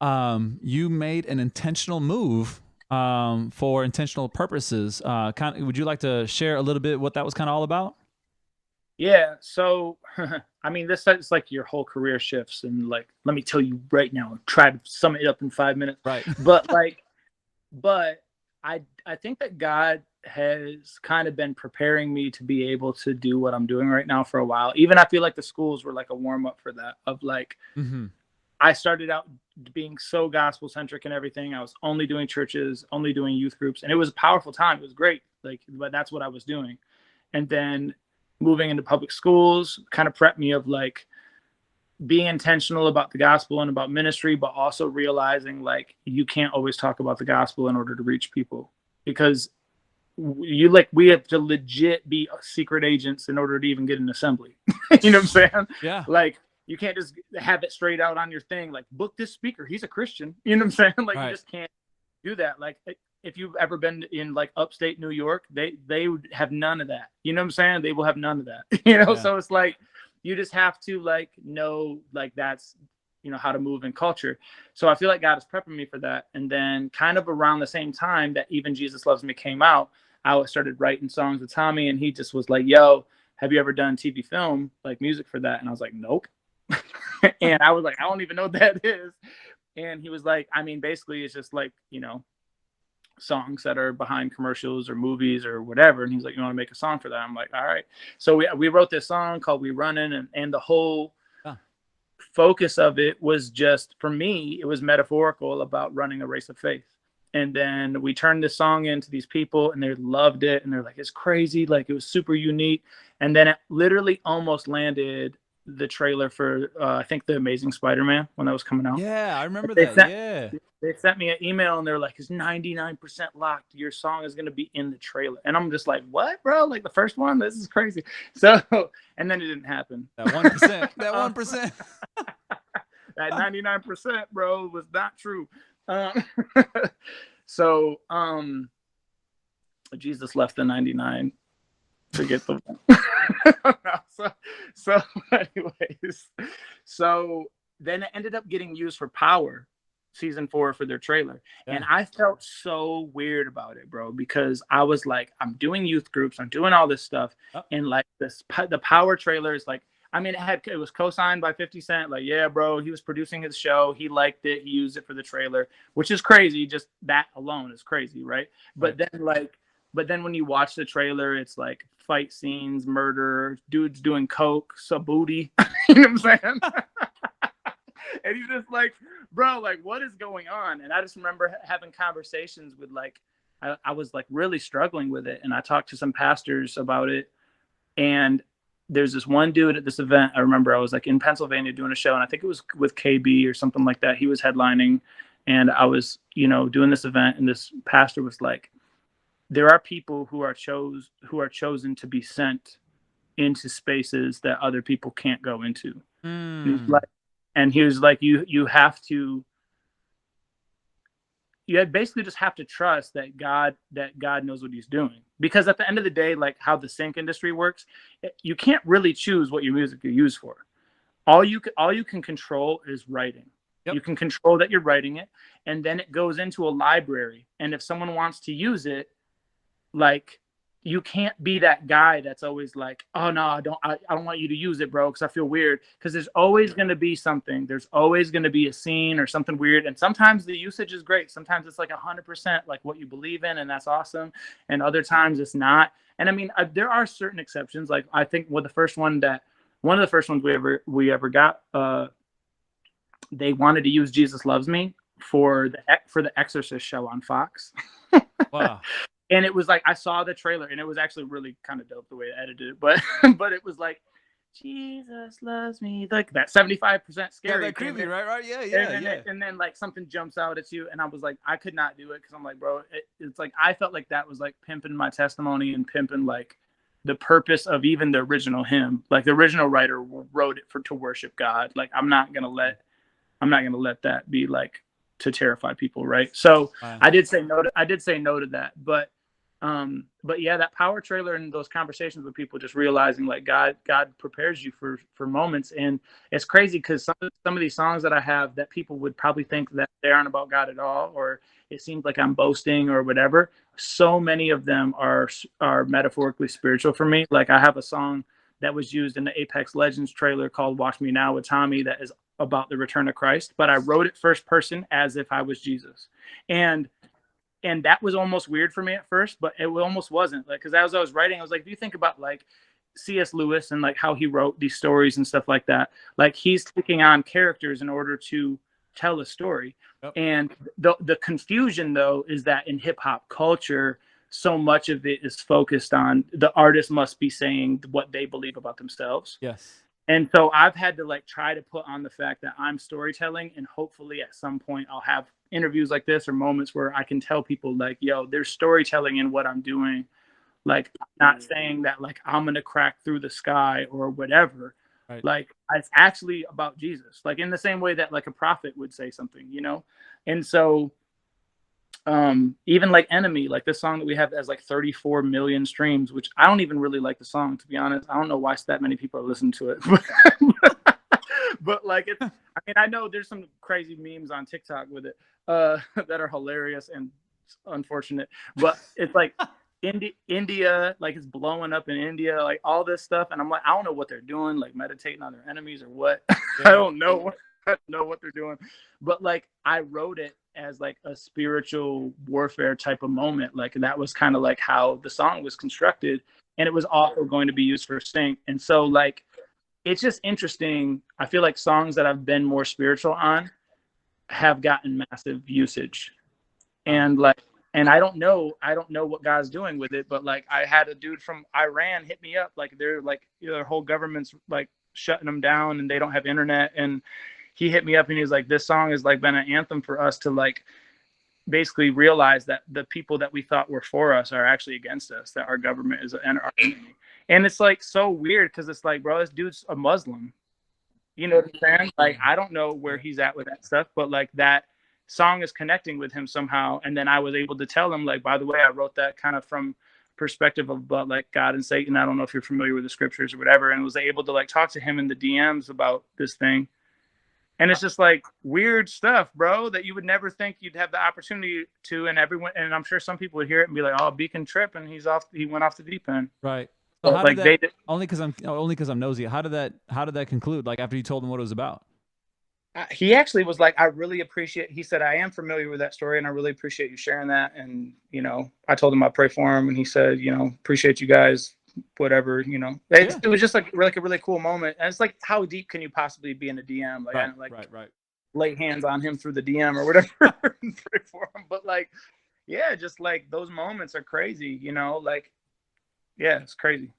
you made an intentional move for intentional purposes. Would you like to share a little bit what that was kind of all about? Yeah. So, I mean, this is like your whole career shifts, and like, let me tell you right now, try to sum it up in 5 minutes. Right. But like, but I think that God has kind of been preparing me to be able to do what I'm doing right now for a while. Even I feel like the schools were like a warm up for that. Of like, Mm-hmm. I started out being so gospel centric and everything. I was only doing churches, only doing youth groups, and it was a powerful time. It was great. Like, but that's what I was doing. And then moving into public schools kind of prepped me of like being intentional about the gospel and about ministry, but also realizing like you can't always talk about the gospel in order to reach people, because we have to legit be secret agents in order to even get an assembly. You know what I'm saying? Yeah. Like, you can't just have it straight out on your thing like, book this speaker, he's a Christian. You know what I'm saying? Like, you Right. just can't do that. Like, if you've ever been in like upstate New York, they would have none of that. You know what I'm saying? They will have none of that. Yeah. So it's like you just have to like know like that's how to move in culture. So I feel like God is prepping me for that. And then kind of around the same time that Even Jesus Loves Me came out, I started writing songs with Tommy, and he just was like, "Yo, have you ever done TV film like music for that?" And I was like, "Nope." And I was like, "I don't even know what that is." And he was like, "I mean, basically it's just like, songs that are behind commercials or movies or whatever." And he's like, "You want to make a song for that?" I'm like, "All right." So we wrote this song called We Running, and the whole Yeah. focus of it was just, for me, it was metaphorical about running a race of faith. And then we turned this song into these people, and they loved it, and they're like, "It's crazy, like it was super unique." And then it literally almost landed the trailer for I think The Amazing Spider-Man when that was coming out. Yeah, I remember They that. sent Yeah. they sent me an email, and they're like, "It's 99% locked. Your song is gonna be in the trailer." And I'm just like, "What, bro? Like the first one? This is crazy." So, and then it didn't happen. That 1%. That 1%. That 99%, bro, was not true. Um, so, Jesus left the 99 to get the one. so, anyways, so then it ended up getting used for Power season 4 for their trailer. And Yeah. I felt so weird about it, bro, because I was like, I'm doing youth groups, I'm doing all this stuff. Oh, And like the Power trailer is like, I mean, it was co-signed by 50 Cent. Like, yeah, bro, he was producing his show. He liked it. He used it for the trailer, which is crazy. Just that alone is crazy, right? right. But then when you watch the trailer, it's like fight scenes, murder, dudes doing coke, some booty. You know what I'm saying? And he's just like, "Bro, like, what is going on?" And I just remember having conversations with like, I was like really struggling with it, and I talked to some pastors about it. And there's this one dude at this event. I remember I was like in Pennsylvania doing a show, and I think it was with KB or something like that. He was headlining, and I was, doing this event, and this pastor was like, "There are people who are chosen to be sent into spaces that other people can't go into." Mm. And he was like, "You have to, you basically just have to trust that God knows what he's doing." Because at the end of the day, like how the sync industry works, you can't really choose what your music is used for. All you can control is writing. Yep. You can control that you're writing it, and then it goes into a library. And if someone wants to use it, like, you can't be that guy that's always like, "Oh no, I don't want you to use it, bro, because I feel weird." Because there's always going to be something. There's always going to be a scene or something weird. And sometimes the usage is great. Sometimes it's like 100% like what you believe in, and that's awesome. And other times it's not. And I mean, there are certain exceptions. Like, I think with one of the first ones we ever got, they wanted to use Jesus Loves Me for the Exorcist show on Fox. Wow. And it was like, I saw the trailer, and it was actually really kind of dope the way I edited it. But but it was like, "Jesus loves me," like that 75% Yeah, scary that thing. creepy, right? Right. Yeah, And yeah, then, yeah. and then like something jumps out at you, and I was like, I could not do it, because I'm like, bro, it's like I felt like that was like pimping my testimony and pimping like the purpose of even the original hymn. Like, the original writer wrote it to worship God. Like, I'm not gonna let that be like to terrify people, right? So Wow. I did say no to that. But But yeah, that power trailer and those conversations with people, just realizing like God prepares you for moments. And it's crazy because some of these songs that I have that people would probably think that they aren't about God at all, or it seems like I'm boasting or whatever. So many of them are metaphorically spiritual for me. Like I have a song that was used in the Apex Legends trailer called "Watch Me Now" with Tommy that is about the return of Christ, but I wrote it first person as if I was Jesus. And that was almost weird for me at first, but it almost wasn't, like, because as I was writing, I was like, if you think about like C.S. Lewis and like how he wrote these stories and stuff like that, like he's taking on characters in order to tell a story. Yep. And the confusion though is that in hip hop culture, so much of it is focused on the artist must be saying what they believe about themselves. Yes. And so I've had to like try to put on the fact that I'm storytelling, and hopefully at some point I'll have interviews like this or moments where I can tell people like, yo, there's storytelling in what I'm doing. Like, I'm not saying that like I'm gonna crack through the sky or whatever. Right. Like it's actually about Jesus. Like in the same way that like a prophet would say something, you know? And so even like Enemy, like this song that we have has like 34 million streams, which I don't even really like the song, to be honest. I don't know why that many people are listening to it. But like it's, I mean, I know there's some crazy memes on TikTok with it that are hilarious and unfortunate, but it's like India, like it's blowing up in India, like all this stuff, and I'm like, I don't know what they're doing, like meditating on their enemies or what. I don't know what they're doing, but like I wrote it as like a spiritual warfare type of moment. Like that was kind of like how the song was constructed, and it was also going to be used for sync. And so like it's just interesting. I feel like songs that I've been more spiritual on have gotten massive usage. And like, and I don't know what God's doing with it, but like I had a dude from Iran hit me up, like they're like, you know, their whole government's like shutting them down and they don't have internet. And he hit me up and he was like, this song has like been an anthem for us to like basically realize that the people that we thought were for us are actually against us, that our government is our enemy. And it's like so weird because it's like, bro, this dude's a Muslim. You know what I'm saying? Like, I don't know where he's at with that stuff, but like that song is connecting with him somehow. And then I was able to tell him, like, by the way, I wrote that kind of from perspective of like God and Satan. I don't know if you're familiar with the scriptures or whatever, and was able to like talk to him in the DMs about this thing. And it's just like weird stuff, bro, that you would never think you'd have the opportunity to. And everyone, and I'm sure some people would hear it and be like, "Oh, Beacon trip," and he went off the deep end. Right. So But how like did that? Only because I'm nosy. How did that conclude? Like after you told him what it was about? He actually was like, I really appreciate, he said, I am familiar with that story and I really appreciate you sharing that. And, you know, I told him I pray for him and he said, you know, appreciate you guys, whatever, you know, it was just like a really cool moment. And it's like, how deep can you possibly be in a DM? Like, I don't like lay hands on him through the DM or whatever and pray for him. But like, yeah, just like those moments are crazy, you know, like, yeah, it's crazy.